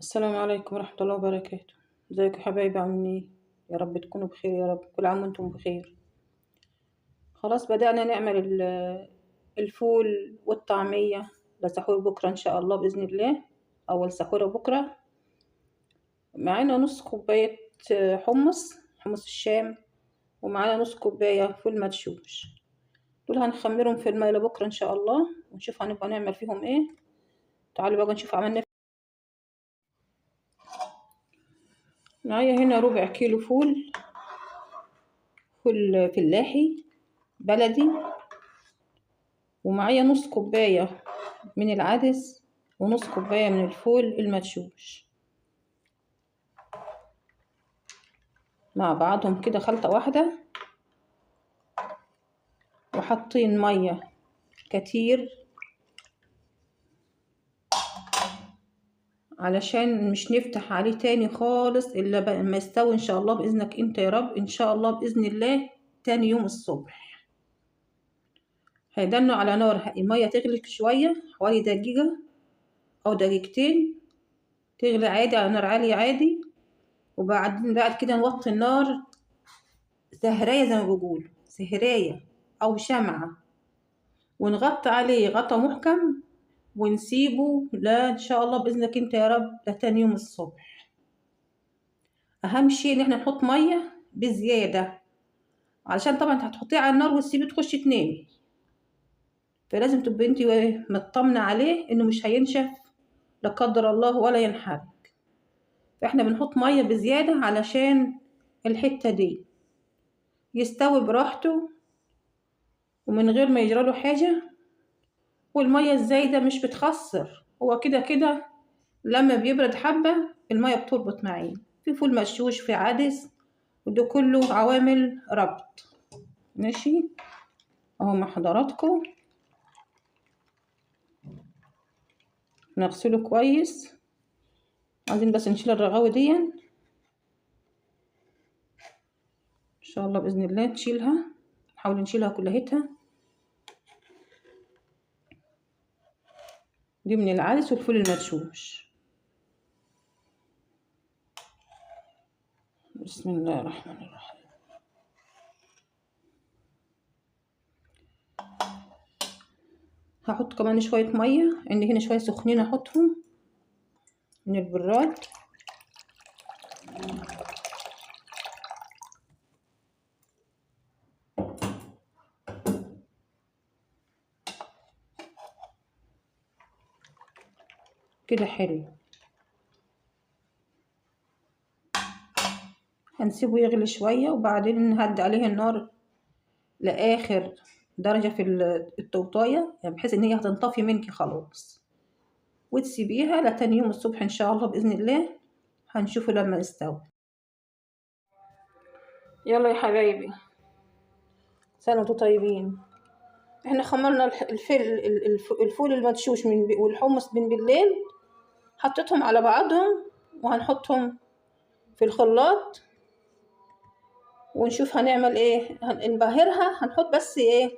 السلام عليكم ورحمة الله وبركاته. ازيكم يا حبايبي عاملين ايه؟ يا رب تكونوا بخير، يا رب كل عام وانتم بخير. خلاص بدأنا نعمل الفول والطعمية لسحور بكرة ان شاء الله بإذن الله. أول سحورة بكرة. معانا نص كوباية حمص الشام، ومعانا نص كوباية فول مدشوش. دول هنخمرهم في المية لبكرة ان شاء الله، ونشوف هنبقى نعمل فيهم ايه. تعالوا بقى نشوف عملنا. معايا هنا ربع كيلو فول فلاحي بلدي، ومعايا نص كوباية من العدس، ونص كوباية من الفول المدشوش مع بعضهم كده خلطة واحدة. وحاطين مية كتير علشان مش نفتح عليه تاني خالص الا بقى ما يستوي ان شاء الله باذنك انت يا رب، ان شاء الله باذن الله تاني يوم الصبح. هيدنوا على نار المية تغلي شوية، حوالي دقيقة او دقيقتين، تغلي عادي على نار عالية عادي. وبعدين بعد كده نوطي النار سهراية زي ما بيقولوا، سهراية أو شمعة، ونغطي عليه غطا محكم، ونسيبه لا إن شاء الله بإذنك أنت يا رب لتاني يوم الصبح. أهم شيء إن احنا نحط مية بزيادة، علشان طبعا انت هتحطيه على النار وتسيبيه تخشي تنامي، فلازم تبقي انت مطمنة عليه إنه مش هينشف لا قدر الله ولا ينحرق. فاحنا بنحط مية بزيادة علشان الحتة دي يستوي براحته ومن غير ما يجراله حاجة. والمية الزايدة مش بتخسر، هو كده كده لما بيبرد حبة المية بتربط معاه. في فول مشوش، في عدس، وده كله عوامل ربط. ماشي اهو مع حضراتكم. نغسله كويس، عايزين بس نشيل الرغاوي دي ان شاء الله باذن الله نشيلها، نحاول نشيلها كلها. دي من العدس والفول المدشوش. بسم الله الرحمن الرحيم. هحط كمان شوية مية، عندي هنا شوية سخنين احطهم من البراد. كده حلو. هنسيبه يغلي شوية، وبعدين نهدي عليه النار لآخر درجة في التوطاية، يعني بحيث ان هي هتنطفي منكي خلاص، وتسيبيها لتاني يوم الصبح ان شاء الله بإذن الله. هنشوفه لما يستوي. يلا يا حبايبي، سنة وانتم طيبين. احنا خمرنا الفول المدشوش والحمص من بالليل، حطيتهم على بعضهم وهنحطهم في الخلاط ونشوف هنعمل ايه. هنبهرها، هنحط بس ايه،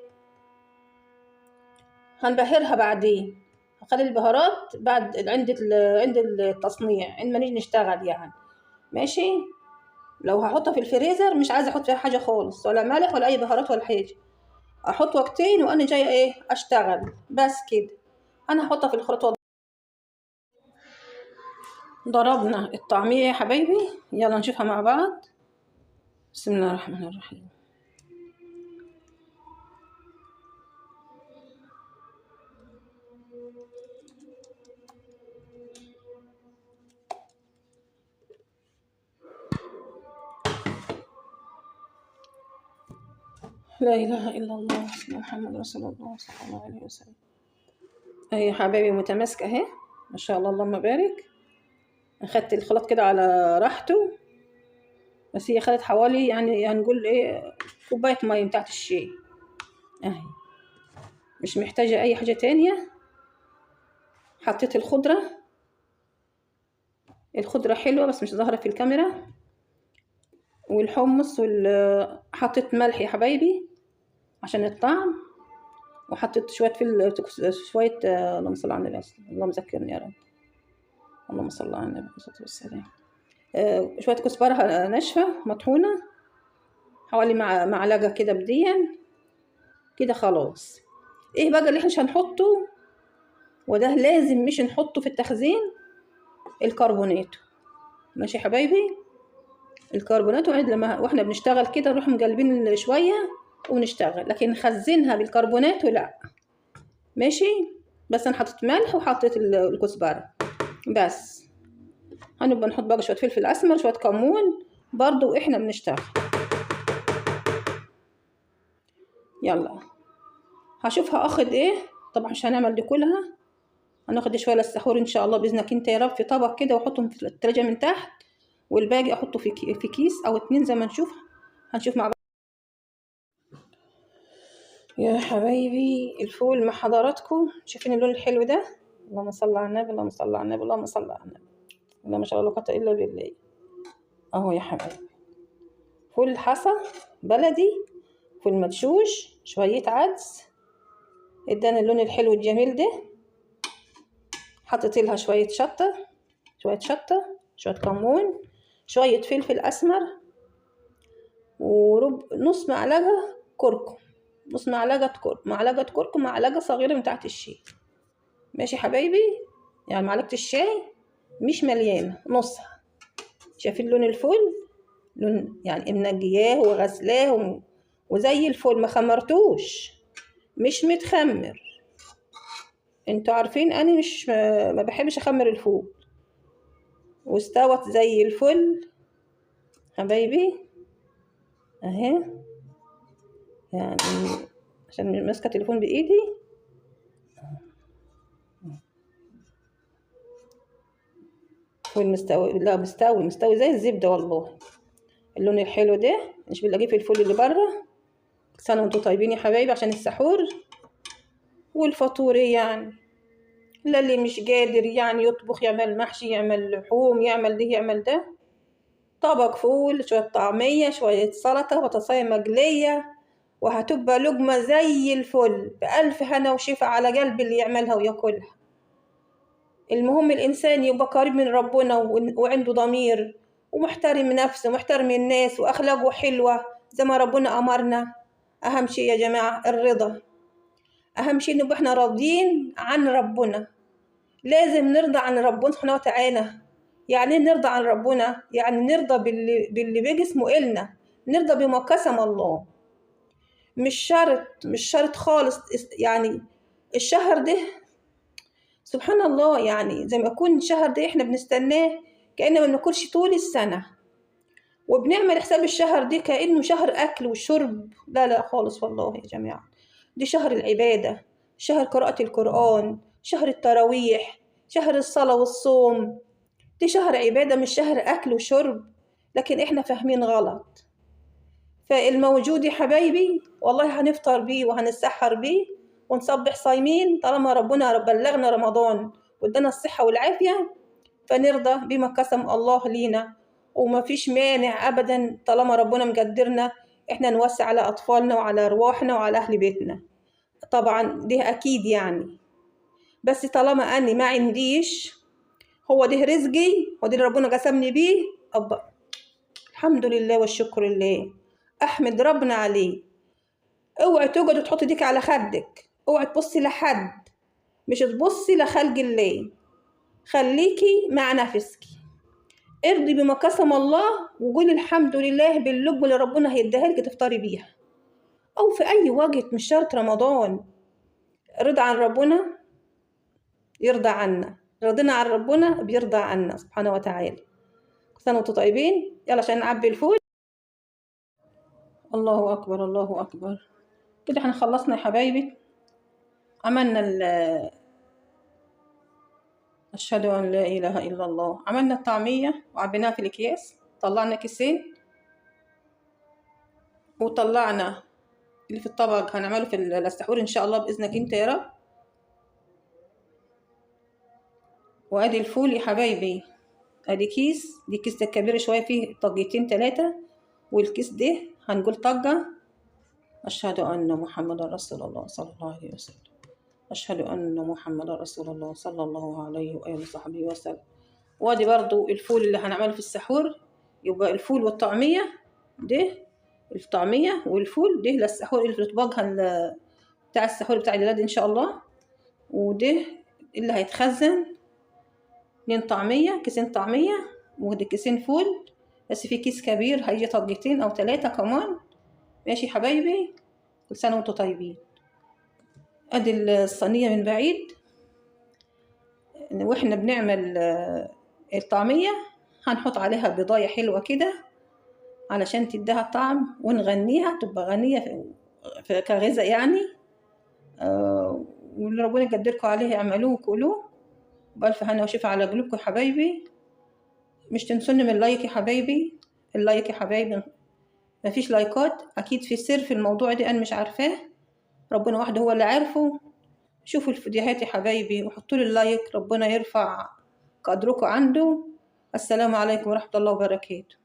هنبهرها بعدين. هخلي البهارات بعد عند التصنيع، عند ما نيجي نشتغل يعني. ماشي. لو هحطها في الفريزر مش عايزه احط فيها حاجه خالص، ولا ملح ولا اي بهارات ولا حاجه. احط وقتين وانا جايه ايه اشتغل بس كده. انا هحطها في الخلاط. ضربنا الطعميه يا حبايبي، يلا نشوفها مع بعض. بسم الله الرحمن الرحيم. لا اله الا الله سيدنا محمد رسول الله صلى الله عليه وسلم. اهي يا حبايبي متماسكه اهي ما شاء الله اللهم بارك. اخدت الخلاط كده على راحته، بس هي خدت حوالي يعني هنقول ايه كوبايه ميه بتاعت الشاي اهي، مش محتاجه اي حاجه تانية. حطيت الخضره حلوه بس مش ظاهره في الكاميرا، والحمص حطيت ملح يا حبايبي عشان الطعم، وحطيت شويه شويه اللهم صل على النبي، اللهم ذكرني يا رب. اللهم صل على النبي عليه الصلاة والسلام. شوية كزبرة ناشفة مطحونة، حوالي معلقة كده بديا كده خلاص. ايه بقى اللي احنا مش هنحطه، وده لازم مش نحطه في التخزين؟ الكربوناتو. ماشي يا حبايبي، الكربوناتو لما واحنا بنشتغل كده نروح مقلبين شوية ونشتغل، لكن نخزنها بالكربوناتو لا. ماشي، بس انا حطيت ملح وحطيت الكزبرة بس. هنبقى نحط بقى شوية فلفل اسمر، شوية كمون برضو واحنا بنشتغل. يلا هشوفها اخد ايه. طبعا مش هنعمل دي كلها، هناخد شويه للسحور ان شاء الله باذنك انت يا رب في طبق كده واحطهم في التلاجة من تحت، والباقي احطه في كيس او 2 زي ما نشوف. هنشوف مع بعض. يا حبايبي الفول مع حضراتكم، شايفين اللون الحلو ده؟ اللهم صل على النبي، اللهم صل على النبي، اللهم صل على النبي. لا ما شاء الله لا قوه الا بالله. اهو يا حبايبي فول حصى بلدي، فول مدشوش، شويه عدس، ادانا اللون الحلو الجميل ده. حطيت لها شويه شطه، شويه كمون، شويه فلفل اسمر، نص معلقه كركم، معلقه كركم، معلقه صغيره من تحت الشاي. ماشي حبايبي، يعني معلقه الشاي مش مليانه، نصها. شايفين لون الفول؟ لون يعني منجياه وغسلاه وزي الفل، ما خمرتوش، مش متخمر. انتوا عارفين انا مش ما بحبش اخمر الفول. واستوت زي الفل حبايبي اهي. يعني عشان ماسكه التليفون بايدي. فول مستوي، لا مستوي زي الزبده والله. اللون الحلو ده مش بنلاقيه في الفول اللي بره. سنه وانتوا طيبين يا حبايبي، عشان السحور والفطور يعني. لا اللي مش قادر يعني يطبخ، يعمل محشي، يعمل لحوم، يعمل ده يعمل ده. طبق فول، شويه طعميه، شويه سلطه، بطاطسايه مقليه، وهتبقى لقمه زي الفل بألف هنا وشفا على قلب اللي يعملها وياكلها. المهم الإنسان يبقى قريب من ربنا وعنده ضمير ومحترم نفسه ومحترم الناس وأخلاقه حلوة زي ما ربنا أمرنا. أهم شيء يا جماعة الرضا. أهم شيء نبقى احنا راضيين عن ربنا. لازم نرضى عن ربنا سبحانه وتعالى. يعني نرضى عن ربنا، يعني نرضى باللي بيجي اسمه إلنا، نرضى بما قسم الله. مش شرط خالص. يعني الشهر ده سبحان الله، يعني زي ما يكون الشهر ده احنا بنستناه كأننا ما بناكلش طول السنة، وبنعمل حساب الشهر ده كأنه شهر أكل وشرب. لا لا خالص والله يا جماعة، دي شهر العبادة، شهر قراءة القرآن، شهر التراويح، شهر الصلاة والصوم. دي شهر عبادة مش شهر أكل وشرب، لكن احنا فاهمين غلط. فالموجود يا حبايبي والله هنفطر بيه وهنسحر بيه ونصبح صايمين طالما ربنا بلغنا رمضان وادانا الصحة والعافية، فنرضى بما قسم الله لينا. وما فيش مانع أبدا طالما ربنا مقدرنا احنا نوسع على أطفالنا وعلى أرواحنا وعلى أهل بيتنا. طبعا دي أكيد يعني، بس طالما أني ما عنديش، هو ده رزقي ودي ربنا قسمني بيه، أبا الحمد لله والشكر لله، أحمد ربنا عليه. اوعي تقعد وتحط ايديك على خدك، اوعي تبصي لحد، مش تبصي لخلق الله. خليكي مع نفسك، ارضي بما قسم الله وقولي الحمد لله باللقمة اللي ربنا هيديها لك تفطري بيها، او في اي وقت مش شرط رمضان. رضا عن ربنا يرضى عنا، رضينا عن ربنا بيرضى عنا سبحانه وتعالى. سنة وانتم طيبين. يلا عشان نعبي الفول. الله اكبر الله اكبر. كده احنا خلصنا يا حبايبي. عملنا أشهد أن لا إله إلا الله. عملنا الطعمية وعبيناها في الأكياس، طلعنا كيسين، وطلعنا اللي في الطبق هنعمله في السحور إن شاء الله بإذنك أنت يا رب. وأدي الفول يا حبايبي، أدي كيس، دي كيس ده كبير شوية فيه طاقتين 3، والكيس ده هنقول طاقة. أشهد أن محمد رسول الله صلى الله عليه وسلم. أشهد أن محمد رسول الله صلى الله عليه وآله وصحبه وسلم. وادي برضو الفول اللي هنعمله في السحور. يبقى الفول والطعمية، ده الطعمية والفول ده للسحور اللي في الطباق بتاع السحور بتاع الولاد ان شاء الله. وده اللي هيتخزن 2 طعمية، كيسين طعمية، وده كيسين فول، بس في كيس كبير هيجي طاقتين او 3 كمان. ماشي حبايبي، كل سنة وانتم طيبين. ادي الصينية من بعيد، واحنا بنعمل الطعمية هنحط عليها بيضاية حلوة كده علشان تديها طعم، ونغنيها تبقى غنية كغذاء يعني. واللي ربنا يقدركم عليه اعملوه وكلوه بألف هنا وشفا على قلوبكم يا حبايبي. مش تنسوني من اللايك يا حبايبي، اللايك يا حبايبي. مفيش لايكات، اكيد في سر في الموضوع ده انا مش عارفاه، ربنا وحده هو اللي عارفه. شوفوا الفيديوهات يا حبايبي وحطوا لي اللايك، ربنا يرفع قدركم عنده. السلام عليكم ورحمة الله وبركاته.